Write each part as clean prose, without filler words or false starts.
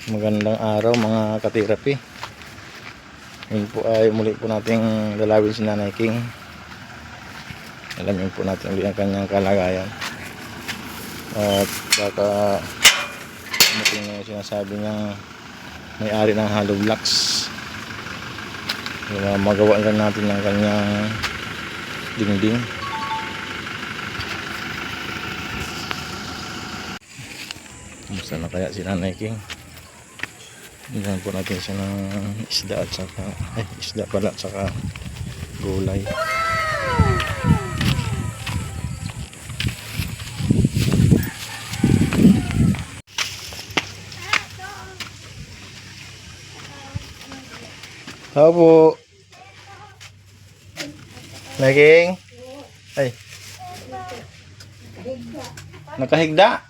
Magandang araw mga katirapi. Ngayon po ay muli po nating lalawin si Nanay King. Alamin po natin ulit ang kanyang kalagayan. At baka dumating na yung sinasabi niyang may-ari ng hollow blocks. Magawa rin natin ang kanyang dingding. Kumusta na kaya si Nanay King? Hingan po natin siya ng isda at saka isda pala at saka gulay. Tao po. Naging ay nakahigda.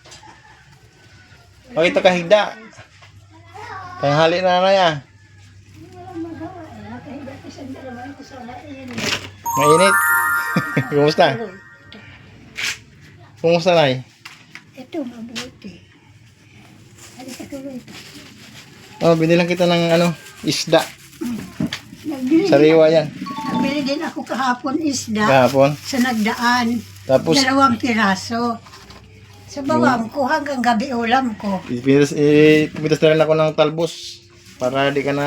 Bakit nakahigda? Tanghali na na ya. Mainit. Kumusta? Kumusta, Nay? Ito, mabuti. Halika tuloy ito. Oh, binilang kita ng isda. Nagbili, Sariwa yan. nagbili din ako kahapon isda Kahapon. sa nagdaan. Tapos 2 piraso. Sa bawang ko hanggang gabi ulam ko. Pumitas na rin ako ng talbos para di ka na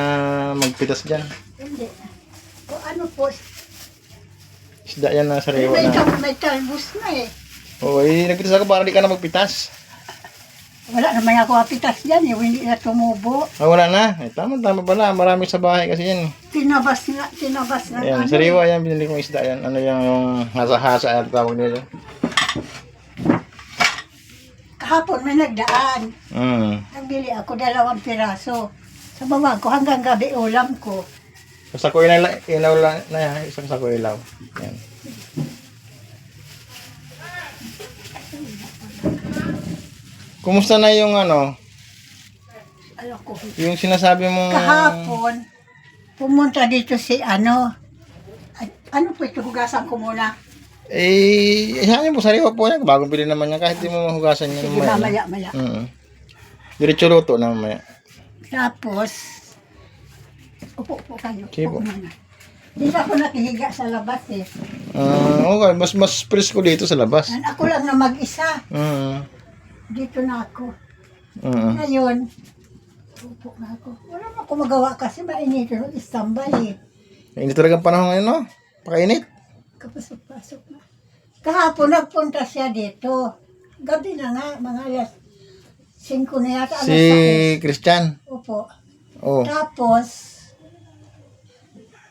magpitas dyan. Hindi. O ano po, Isda yan na sariwa na. may talbos na eh. Oo, nagpitas ako para di ka na magpitas. Wala naman ako apitas dyan eh. Hindi na tumubo. Wala na. Tama pala. Marami sa bahay kasi yan. Tinabas na Ayan, sariwa yan. Binili kong isda yan. Ano yung hasa-hasa at tawag nila. Kahapon may nagdaan. Nagbili ako 2 piraso. Sa bawang ko hanggang gabi ulam ko. Sako ilaw na yan. Isang sako ilaw. Yan. Kumusta na yung Alam ko. yung sinasabi mong Kahapon, pumunta dito si ano po ito, hugasan ko muna. Isahan niyo po sariwa po yan. Bagong bili naman yan kahit di mo mahugasan yan. Sige, mamaya. Diretso luto na mamaya. Tapos, upo kayo. Sige po. Upo muna. Dito ako nakihiga sa labas eh. Okay, mas presko dito sa labas. Ako lang na mag-isa. Dito na ako. Ngayon, upo na ako. Wala na ako magawa kasi mainit yung istambay eh. Hindi talagang panahon ngayon, no? Pakainit. Kapasok-pasok na. Kahapon nagpunta siya dito. Gabi na nga, mga alas 5 na yata. Si Christian. Opo. Oh. Tapos,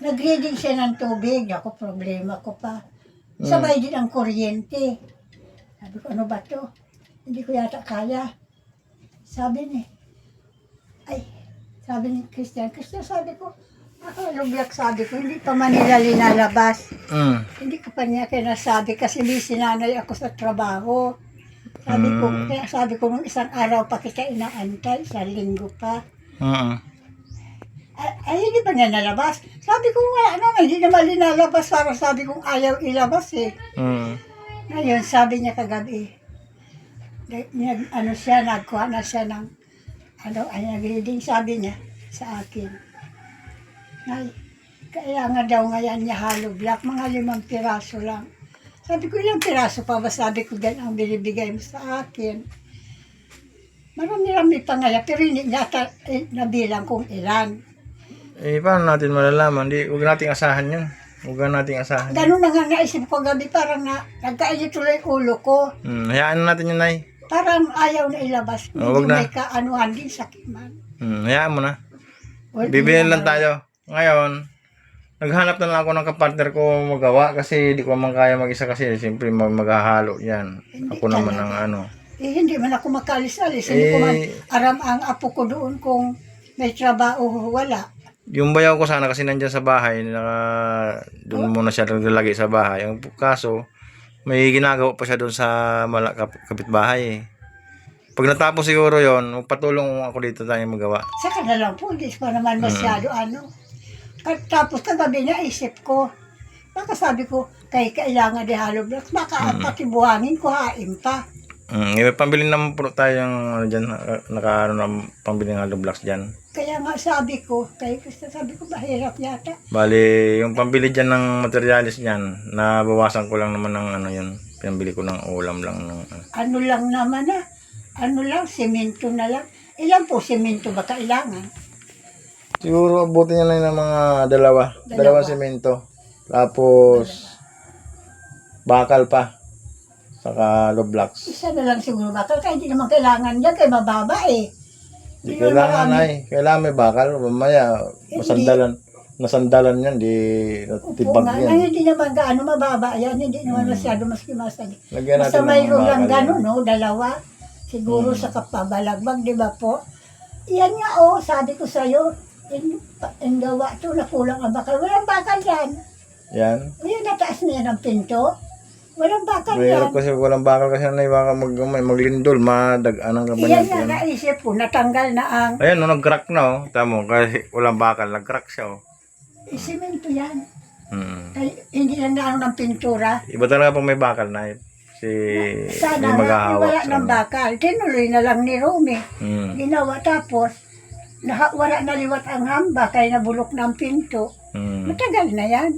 nag-reading siya ng tubig. Ako, problema ko pa. Sabay din ang kuryente. Sabi ko, ano ba to? Hindi ko yata kaya. Sabi ni Christian, sabi ko, lublak sabi ko, hindi pa Manila linalabas. Hindi ko pa niya kinasabi kasi busy nanay ako sa trabaho. Sabi ko, nung isang araw pa kita inaantay, 1 linggo pa. Ay, hindi pa niya nalabas. Sabi ko, wala naman, hindi naman linalabas para sabi kong ayaw ilabas eh. Ngayon, sabi niya kagabi, nagkuha na siya ng, nag-reading, sabi niya sa akin. Ay, kaya nga daw ngayon niya hollow block, mga 5 piraso lang. Sabi ko, ilang piraso pa ba? Sabi ko, gan ang binibigay mo sa akin. Marami-rami pa nga, pero hindi niya nabilang kung ilan. Paano natin malalaman? Huwag nating asahan yun. Huwag nating asahan. Ganun na nga naisip ko gabi, parang nagkainit tuloy ulo ko. Hayaan na natin yun, Nay. Parang ayaw na ilabas. Huwag na. May kaanuhan din sa kiman. Hayaan mo na. Bibili lang tayo. Ngayon, naghanap na lang ako ng kapartner ko magawa kasi di ko man kaya mag-isa kasi siyempre maghahalo yan. Hindi Ako naman talaga. ang Hindi man ako makalis-alis. Hindi ko man aram ang apo ko doon kung may trabaho wala. Yung bayaw ko sana kasi nandyan sa bahay, doon muna siya naglalagay sa bahay. Ang kaso, may ginagawa pa siya doon sa kapitbahay eh. Pag natapos siguro yon, magpatulong ako dito tayo magawa. Saka na lang po, hindi pa naman masyado Tapos kagabi na isip ko, baka sabi ko, kailangan di hollow blocks, baka pati buhangin ko hain pa. May pambili naman po tayong ano dyan, naka ano na pambili ng hollow blocks dyan. Kaya nga sabi ko, mahirap yata. Bali, yung pambili dyan ng materialis dyan, nabawasan ko lang naman ng ano yun. Pinambili ko ng ulam lang. Ano lang naman semento na lang. Ilan po semento ba kailangan? Siguro abutin niya lang ng mga Dalawa. dalawang semento. Tapos, bakal pa. Saka hollow blocks. Isa na lang siguro bakal. Kaya hindi naman kailangan yan. Kaya mababa eh. Di kailangan kailangan may bakal. Mamaya, nasandalan yan, di Opo natibag nga. yan. Hindi naman gaano mababa yan. Hindi naman masyado maski-masag. Lagyan Basta natin ng mayroon lang bakal gano'n, yan. no? Dalawa. Siguro sa kapabalagbag, di ba po? Yan nga, sabi ko sa'yo, yung gawa to, nakulang ang bakal. Walang bakal yan. Yan. Yung nataas na yan ang pinto. Walang bakal Pero yan. kasi walang bakal kasi na baka maglindol, madagaan ang Iyan kabanyan nga yan. naisip ko, natanggal na ang Ayan, no, nag-crack na, oh. Tamo, kasi walang bakal, nag-crack siya, oh. simento yan. Mm. Ay, hindi lang na ng pintura. Iba talaga pag may bakal na, si Sana may nga, maghahawak wala sa ng ano. bakal. Tinuloy na lang ni Romy. Mm. Ginawa tapos, wala na liwat ang hamba, kaya nabulok na ang pinto. Mm. Matagal na yan.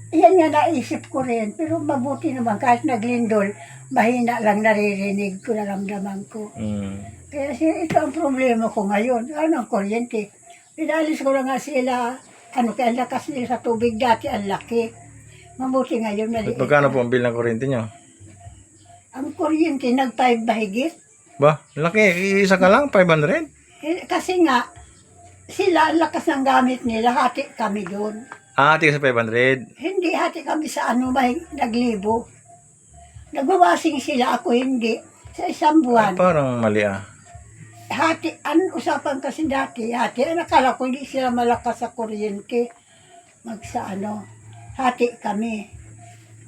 Yan nga naisip ko rin, pero mabuti naman kahit naglindol, mahina lang naririnig ko, naramdaman ko. Mm. Kaya ito ang problema ko ngayon. Ano ang kuryente? Pinalis ko na nga sila, kaya ang lakas nila sa tubig dati, ang laki. Mabuti ngayon At maliit. magkano po ang bill ng kuryente nyo? Ang kuryente, nag-5 bahigit. Ba, laki, isa ka lang, 500? Kasi nga, sila, ang lakas ng gamit nila, hati kami doon. Ati sa 500. Hindi, hati kami sa naglibo. Nagwawasing sila, ako hindi. Sa isang buwan. Parang mali ah. Hati, usapan kasi dati, nakala ko hindi sila malakas sa kuryente. Hati kami.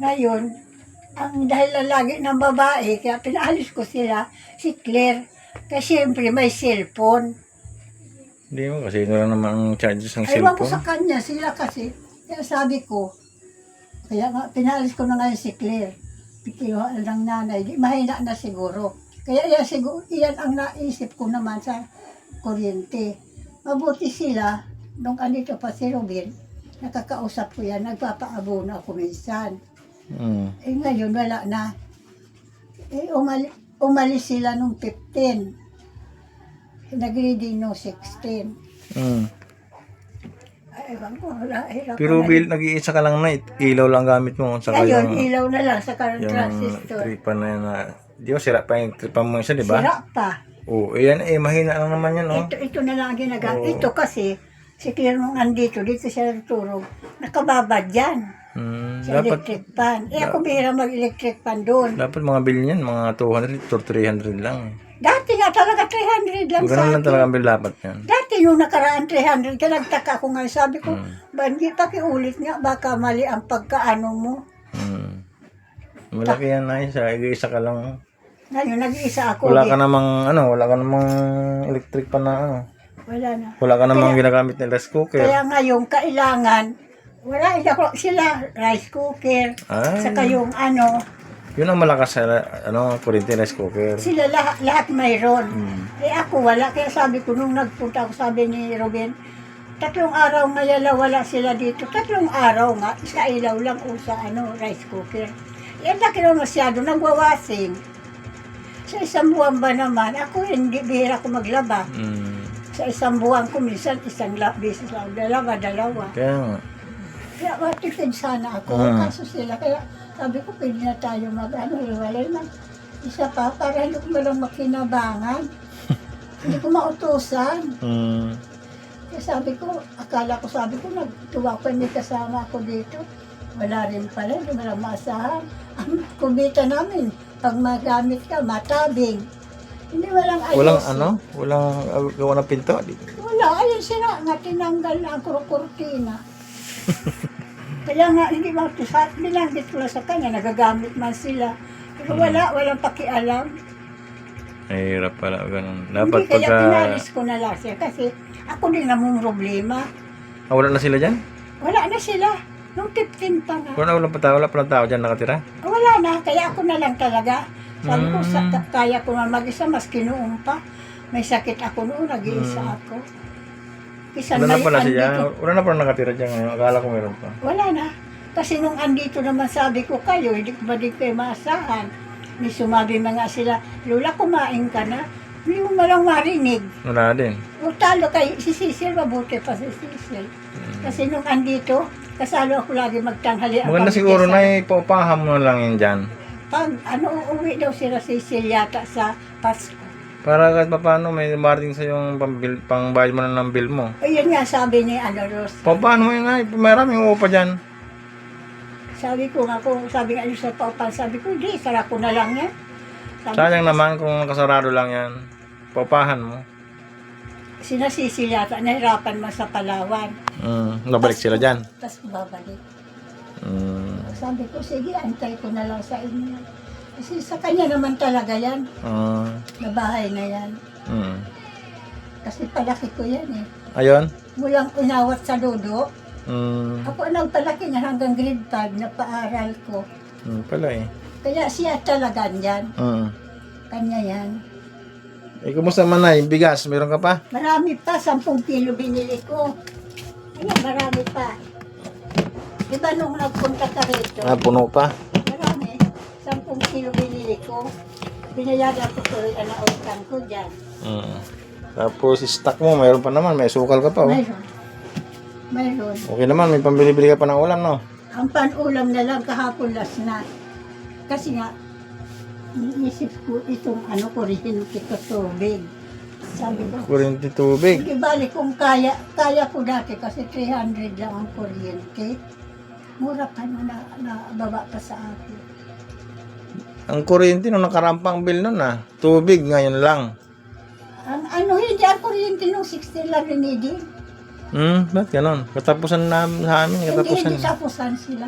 Ngayon, ang dahil lagi ng babae, kaya pinaalis ko sila, si Claire. Kasi siyempre may cellphone. Hindi mo kasi ito lang naman ang charges ng Ewan ko cellphone. sa kanya, sila kasi. Kaya sabi ko, kaya nga, pinaalis ko na ngayon si Claire. Pikiwan ng nanay, mahina na siguro. Kaya iyan ang naisip ko naman sa kuryente. Mabuti sila, nung andito pa si Robin, nakakausap ko yan, nagpapaabono ako minsan. Mm. Ngayon wala na. Umalis sila nung 15. Nag-reading no 16. Mm. Ewan ko, hirap. Pero Bill, nag-iisa ka lang na, ilaw lang gamit mo. Saka Ngayon, yung, ilaw na lang sa current yung transistor. tripan na yan na, di ba sira pa yung tripan mo isa, di ba? Sira pa. Oo, ayan mahina lang naman yan, oh. Ito na lang ang ginagamit. Oo. Ito kasi, si Claire nung andito, dito siya natutulog, nakababad yan. Sa Dapat, electric pan. Ako bihira mag-electric pan doon. dapat mga bill niyan, mga 200 or 300 lang. Dati nga talaga 300 lang sa Ganun lang akin. talaga ang bill dapat yan. Dati nung nakaraan 300, kaya nagtaka ko nga. Sabi ko, Banji, pakiulit nga, baka mali ang pagkaano mo. Malaki yan na isa, isa ka lang. Ngayon, nag-iisa ako. Wala ka namang electric pa na ano. Wala na. Wala ka namang ginagamit na rice cooker. Kaya ngayon, kailangan, sila rice cooker, Ay. saka yung Yun ang malakas sa kuryente rice cooker. sila lahat mayroon. Ako wala, kaya sabi ko nung nagpunta ako, sabi ni Ruben, 3 araw mayala wala sila dito. 3 araw nga, isa ilaw lang o sa rice cooker. Yan laki na masyado, nagwawasing. Sa isang buwan ba naman, ako hindi, bihira ko maglaba. Sa isang buwan ko, minsan isang beses lang, dalawa. Kaya nga. Kaya matipid sana ako, kaso sila, kaya sabi ko, pwede na tayo hiwalay na. Isa pa, para hindi ko malang makinabangan. Hindi ko mautusan. Kaya sabi ko, nagtuwa ko, may kasama ako dito. Wala rin pala, hindi mo lang maasahan. Ang kumita namin, pag magamit ka, matabing. Hindi walang ayos. Walang gawa ng pinto. Wala, ayun sila nga, tinanggal na ang kurtina. Kaya nga, hindi mautusan, binanggit ko lang sa kanya, nagagamit man sila. Pero walang pakialam. Ay, hirap pala, ganun. Hindi, Dapat kaya pagka... pinalis ko na lang siya kasi ako din namang problema. wala na sila dyan? Wala na sila. Nung 15 pa nga. Wala pa lang tao dyan nakatira? Wala na, kaya ako na lang talaga. Sabi ko, kaya ko na mag-isa, maski noon pa. May sakit ako noon, nag-iisa ako. Isa Wala na pala andito. siya. Wala na pala nakatira dyan ngayon. Akala ko meron pa. Wala na. Kasi nung andito naman sabi ko kayo, hindi ko ba din kayo maasahan? May sumabi mga sila, Lola, kumain ka na. Hindi mo malang marinig. Wala din. O talo kay si Cecil, mabuti pa si Cecil. Kasi nung andito, kasalo ako lagi magtanghali. ang Maganda pamilya siguro sa- na ipapaham mo lang yun dyan. Pag uuwi daw sila Cecil yata sa Pasko. Para kahit paano may marating sa yung pangbayad mo na ng bill mo. Ayun nga sabi ni Ros. Paano mo yun nga? Maraming upa dyan. Sabi ko nga kung sabi nga yung sa paupan, sabi ko, hindi, sara ko na lang yan. Sabi Sayang naman kung nakasarado lang yan. Papahan mo. Sina Cecil yata, nahirapan man sa Palawan. Nabalik sila dyan. Tapos babalik. Mm. Sabi ko, sige, antay ko na lang sa inyo. Kasi sa kanya naman talaga yan, na bahay na yan. Kasi palaki ko yan eh. Ayun. Mulang unawat sa Dodo, Mm. ako ang nagpalaki niya hanggang grade 5 na paaral ko. Pala eh. Kaya siya talaga yan, kanya yan. Eh, kumusta man na? Bigas, meron ka pa? Marami pa, 10 kilo binili ko. Ayan, marami pa. Diba nung nagpunta ka rito, Puno pa. marami, 10 kilo binili ko. Binayaran ko tuloy ang nautang ko dyan. Tapos, stock mo, meron pa naman. May sukal ka pa, oh. Mayroon. Mayroon. Okay naman, may pambili-bili ka pa ng ulam, no? Ang panulam na lang kahapon last na. Kasi nga, iniisip ko itong kuryente ko tubig. Sabi ko, Kuryente tubig. hindi bali kung kaya ko dati kasi 300 lang ang kuryente. Mura pa na baba pa sa akin. Ang kuryente nung nakarampang bill nun, Tubig, ngayon lang. Hindi ang kuryente nung 60 lang rinidin. Ba't ganon? Katapusan na sa amin, katapusan. Hindi tapusan sila.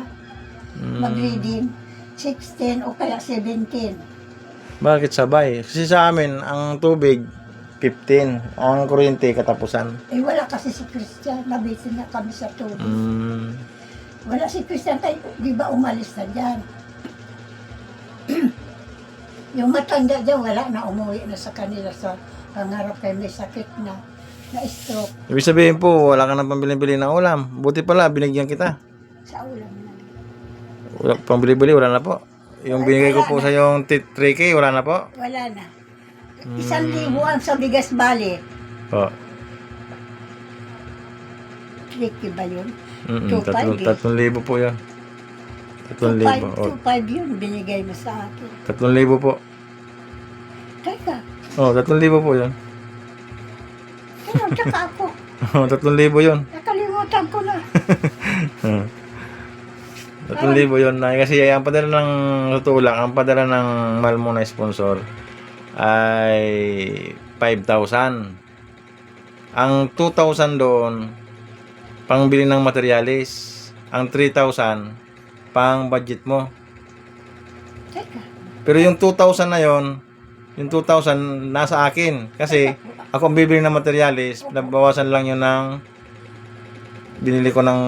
Mag-reading. 16 o kaya 17. Bakit sabay? Kasi sa amin, ang tubig, 15. Ang kuryente, katapusan. Eh wala kasi si Christian. Nabitin na kami sa tubig. Wala si Christian tayo, di ba umalis na dyan? Yung matanda dyan, wala na, umuwi na sa kanila sa pangarap kay may sakit na stroke Ibig sabihin po, wala ka nang pambili-bili ng ulam. Buti pala, binigyan kita. sa ulam na. Wala, pambili-bili, wala na po. Yung binigay ko po sa yung 3K, wala na po. Wala na. 1,000 ang sa bigas bali. Po. 3K ba yun? 3,000 po yan. 3,000. 2,500 yun, binigay mo sa akin. 3,000 po. Teka, 3,000 po yan. ano, tsaka ako. 3,000 yun. Nakalimutan ko na. 3,000 yun na. Kasi ang padala ng totoo lang, ang padala ng mahal mo na sponsor ay 5,000. Ang 2,000 doon, pangbili ng materialis. Ang 3,000, pang budget mo. Teka, Pero yung 2,000 na yon, yung 2,000 nasa akin. Kasi ako ang bibili ng materialis, nabawasan lang yun ng binili ko ng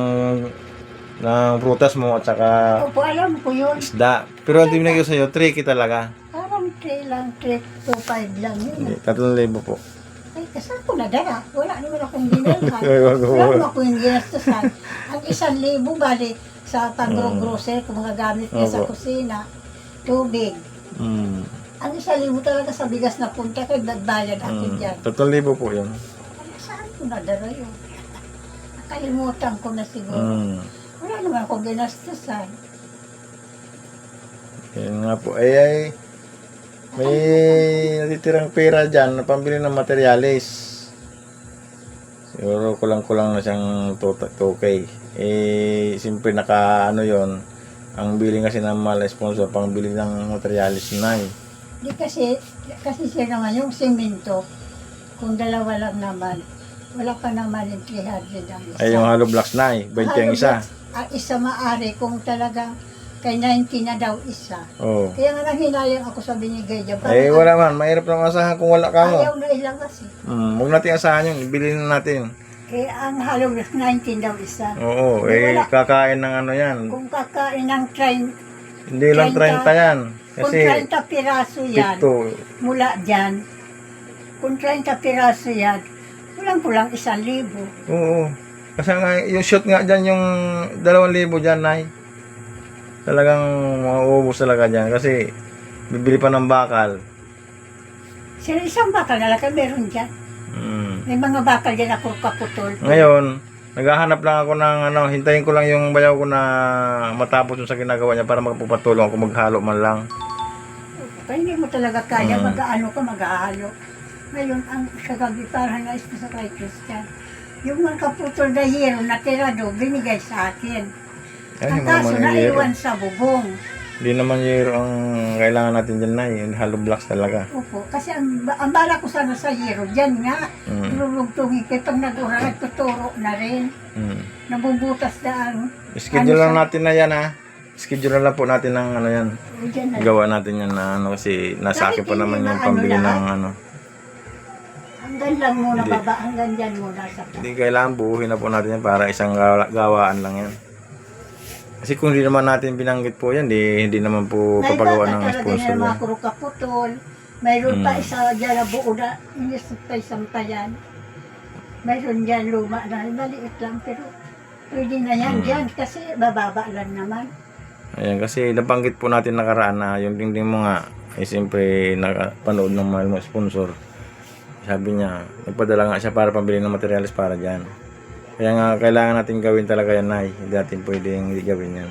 prutas mo at saka opo, alam ko yun. isda. Pero ang binigay ko sa'yo, 3K talaga. Parang 3 lang, 2,500 lang yun. 3,000 po. Ay, kasal ko na dala. Wala naman akong ginalhan. Wala naman ako yung ginastusan. Ang 1,000 bali sa pag-grocery, kung mga gamit niya sa Opo. kusina, tubig. Ang 1,000 talaga sa bigas na punta, kaya nagbayad akin dyan. 3,000 po yun. Saan ko na dala yun? Nakalimutan ko na siguro. Wala naman akong ginastusan. Yun nga po. May natitirang pera dyan na pambili ng materialis. Siguro kulang-kulang na siyang 2K. Siyempre yon. Ang bili kasi ng mga sponsor, pangbili ng materialis na Di kasi siya naman yung simento, kung dalawa lang naman, wala pa naman yung 300 ang isa. Ay, yung hollow blocks na 20 ang isa. Isa maari kung talagang kay 90 na daw isa. Oo. Kaya nga nanghinayang ako sa binigay dyan. Wala man. Mahirap lang asahan kung wala ka mo. Ayaw na ilang kasi. Huwag natin asahan yun. Ibili na natin. Ang hollow block 19 daw isa. Oo. Wala. Kakain ng yan. Kung kakain ng train, Hindi lang 30 yan. Kung Kasi 30 piraso yan, pito. mula dyan, kung 30 piraso yan, kulang-kulang 1,000. Oo. Kasi nga, yung shoot nga dyan, yung 2,000 dyan, Nay. Talagang mauubos talaga dyan. Kasi, bibili pa ng bakal. Sila isang bakal na lang, meron dyan. Mm. May mga bakal dyan ako kaputol. Ngayon, naghahanap lang ako ng hintayin ko lang yung bayaw ko na matapos yung sa ginagawa niya para magpapatulong ako maghalo man lang. Kaya hindi mo talaga kaya, Mm. mag-aano ka, mag-aalo. Ngayon, ang kagabi, parang nais ko sa kay Christian. Yung mga kaputol na hero na tirado, binigay sa akin. Ay, Ang yung kaso, mga yero. naiwan sa bubong. Hindi naman yero ang kailangan natin dyan na yung hollow blocks talaga. Opo, kasi ang bala ko sana sa hero, dyan nga, Mm. lulugtungin ko itong nag-ura, nagtuturo na rin. Mm. Nabubutas na ang, Schedule Ano lang sa- natin na yan ha. Schedule lang po natin ng yan. dyan na. Gawa natin yan na kasi nasakit pa Kahit naman hindi yung na pambili lahat. ng Hanggang lang muna, Hindi. baba, hanggang dyan muna sa Hindi kailangan buuhin na po natin yan para isang gawaan lang yan. Kasi kung hindi naman natin binanggit po yan, hindi naman po papagawa ng sponsor May mga yan. kuro kaputol. Mayroon pa Mm. isa dyan na buo na inisampay-sampayan. Mayroon dyan luma na maliit lang pero pwede na yan dyan kasi bababa lang naman. Ayan, kasi nabanggit po natin nakaraan na yung dingding mo nga, eh siyempre nakapanood ng mahal mo sponsor. Sabi niya, nagpadala nga siya para pambili ng materials para dyan. Kaya nga, kailangan natin gawin talaga yan, Nay. Hindi natin pwedeng hindi gawin yan.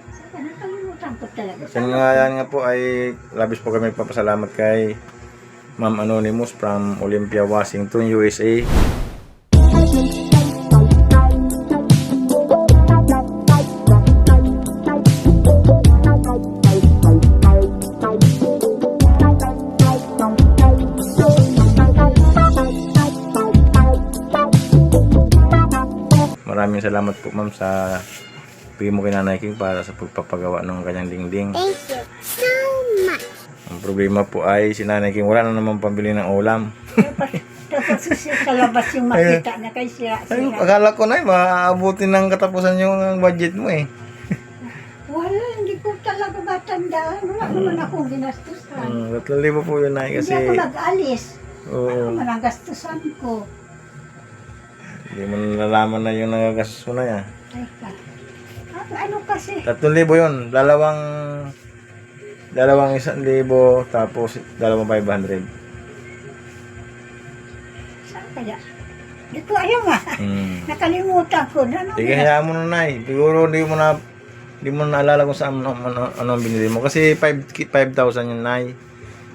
Saka nakalimutan ko talaga. Sa nga yan nga po ay labis po kami papasalamat kay Ma'am Anonymous from Olympia, Washington, USA. Maraming salamat po ma'am sa bigay mo kay Nanay King para sa pagpapagawa ng kanyang dingding. Thank you so much. Ang problema po ay si Nanay King wala na naman pambili ng ulam. Tapos sa labas yung makita na kay Ay, sira. akala ko na maaabutin ng katapusan yung budget mo eh. Wala, hindi ko talaga matandaan. Wala naman akong ginastusan. 3,000 po yun Nay kasi Hindi ako nag-alis. Ano oo, man ang gastusan ko? hindi mo nalalaman na yung nagagastos mo na yan. Ay, ano kasi? 3,000 yun, dalawang 1,000 tapos 2,500. Saan kaya? Hindi ko alam Nakalimutan ko na. Ano Sige, hayaan mo na Nay. Siguro hindi mo na naalala kung saan ano ang binili mo. Kasi 5,000 yun Nay.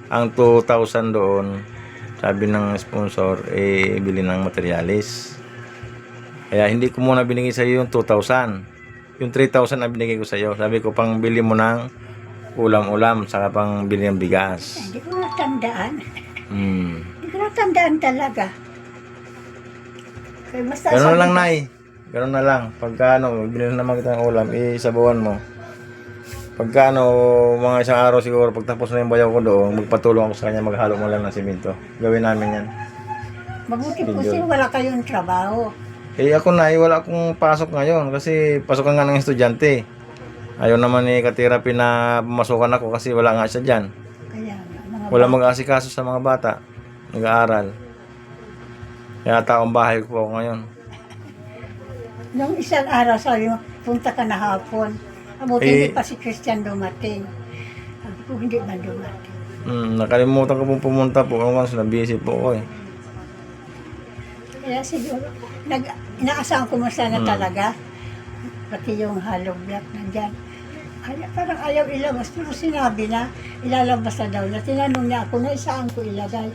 Ang 2,000 doon, sabi ng sponsor, bili ng materialis. Kaya hindi ko muna binigay sa iyo yung 2,000. Yung 3,000 na binigay ko sa iyo. Sabi ko, pang bili mo ng ulam-ulam, saka pang bili ng bigas. Hindi ko natandaan. Hmm. Hindi ko natandaan talaga. Kaya basta Ganun sabi lang, ko, Nay. Ganun na lang. Pagka binili na naman kita ng ulam, isabawan mo. Pagka mga isang araw siguro, pagtapos na yung bayaw ko doon, magpatulong ako sa kanya, maghalo mo lang ng simento. Gawin namin yan. Mabuti po Schedule. sila wala kayong trabaho. Ako na, wala akong pasok ngayon kasi pasokan nga ng estudyante. Ayaw naman ni Katirapi na pumasukan ako kasi wala nga siya dyan. Kaya mga Wala mag-aasikaso sa mga bata. Nag-aaral. Kaya taong bahay ko po ako ngayon. Nung isang araw sabi mo, punta ka na hapon. Mabuti hindi pa si Christian dumating. Sabi ko, hindi man dumating. Nakalimutan ko pong pumunta po. Kasi na-busy po ako eh. Kaya siguro, inaasahan ko mo sana talaga. Pati yung hollow block nandyan. Parang ayaw ilabas. Pero sinabi na, ilalabas na daw niya. Tinanong niya ako na saan ko ilagay.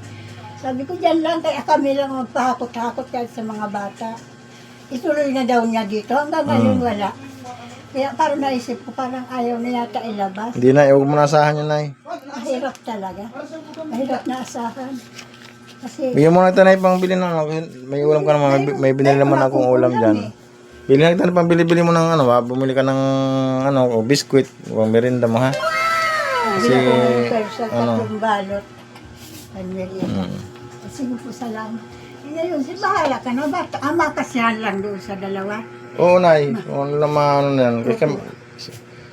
Sabi ko, dyan lang. Kaya kami lang magpahakot-hakot kahit sa mga bata. Ituloy na daw niya dito. Hanggang ngayon wala. Kaya parang naisip ko, parang ayaw na yata ilabas. Hindi na, huwag mo na asahan yun, Nay. Mahirap talaga. Mahirap na asahan. Kasi, Bigyan mo na ito na pang bili ng kasi may ulam ka naman. May binili naman akong ulam dyan. Bili na kita ng pambili-bili mo ng bumili ka ng biskuit, o merinda mo ha. Kasi, sa tatlong balot. Panmerienda. Mm. Sige po, salamat. Ngayon, bahala ka na. Ama kasihan lang doon sa dalawa. Oo, Nay. Kung ano naman, ano na yan. Kasi,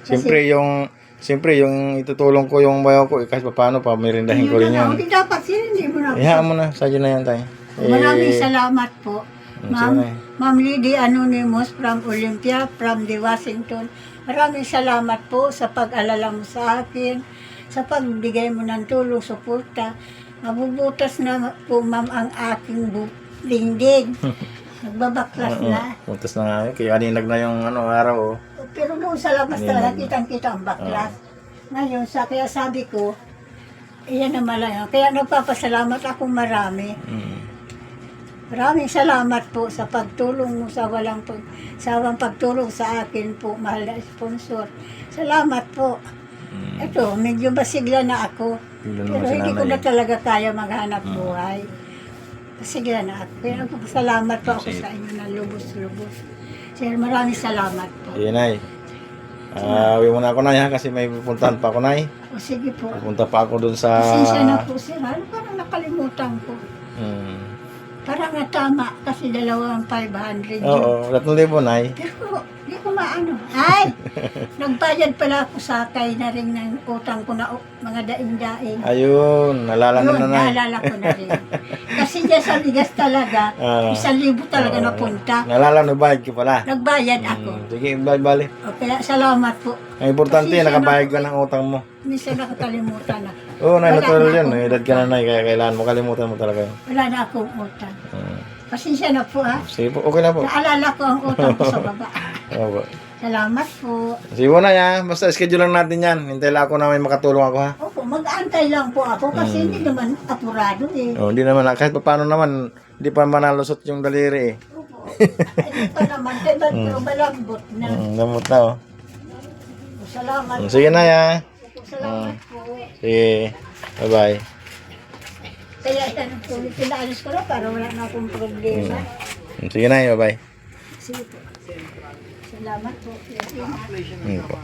siyempre, yung Siyempre, yung itutulong ko yung bayaw ko, kahit paano, pamirindahin ko rin yun. Hindi dapat sila, hindi mo na. Hayaan mo na, sadyo na yan tayo. Maraming salamat po. Ma'am, sige. Ma'am Lady Anonymous from Olympia, from the Washington. Maraming salamat po sa pag-alala mo sa akin, sa pagbigay mo ng tulong, suporta. Mabubutas na po, ma'am, ang aking dingding. Nagbabaklas na. Puntas na nga, kaya kaninag na yung araw. Oh. Pero doon sa labas talaga, kitang-kita ang baklas. Ngayon, kaya sabi ko, iyan naman lang. Kaya nagpapasalamat akong marami. Maraming salamat po sa pagtulong mo sa sawang pagtulong sa akin po, mahal na sponsor. Salamat po. Ito, medyo basigla na ako. Pero hindi ko na talaga kaya maghanap buhay. Basigla na ako. Kaya nagpapasalamat po ako sa inyo na lubos-lubos. Sir, maraming salamat po. Iyan ay. Uwi muna ako na ha, kasi may pupuntahan pa ako na. O sige po. Pupunta pa ako dun sa... Pasensya na po, sir. Ano parang nakalimutan ko. Parang natama kasi 2,500 yun. Oo, 3,000 na Pero hindi ko maano. Ay! Nagbayad pala ako sakay na rin ng utang ko na mga daing-daing. Ayun, nalala Yun, na na. naalala ko na rin. Kasi dyan sa bigas talaga, 1,000 talaga napunta. Nalala, nagbayad ko pala. Nagbayad ako. Sige, bali. O kaya salamat po. Ang importante, Pasensya na nakabayad po. ka ng utang mo. Minsan nakakalimutan na. Oo, Wala natural na yan. ako. May edad ka na na, kaya kailangan mo kalimutan mo talaga yun. Wala na akong utang. Pasensya na po ha. Sige po, okay na po. Naalala ko ang utang ko sa baba. Opo. Salamat po. Sige po na ya, basta schedule lang natin yan. Hintay lang ako na may makatulong ako ha. Opo, mag-aantay lang po ako kasi hindi naman apurado eh. Oh, hindi naman, kahit pa paano naman, hindi pa manalusot yung daliri eh. Opo. Hindi pa naman, kaya pero malambot na. Gamot na oh. Salamat po. Sige na ya. Salamat po. Sige, bye-bye. Kaya yan po, pinaalis ko na para wala na akong problema. Sige na, bye-bye. Sige po. Salamat po. Po.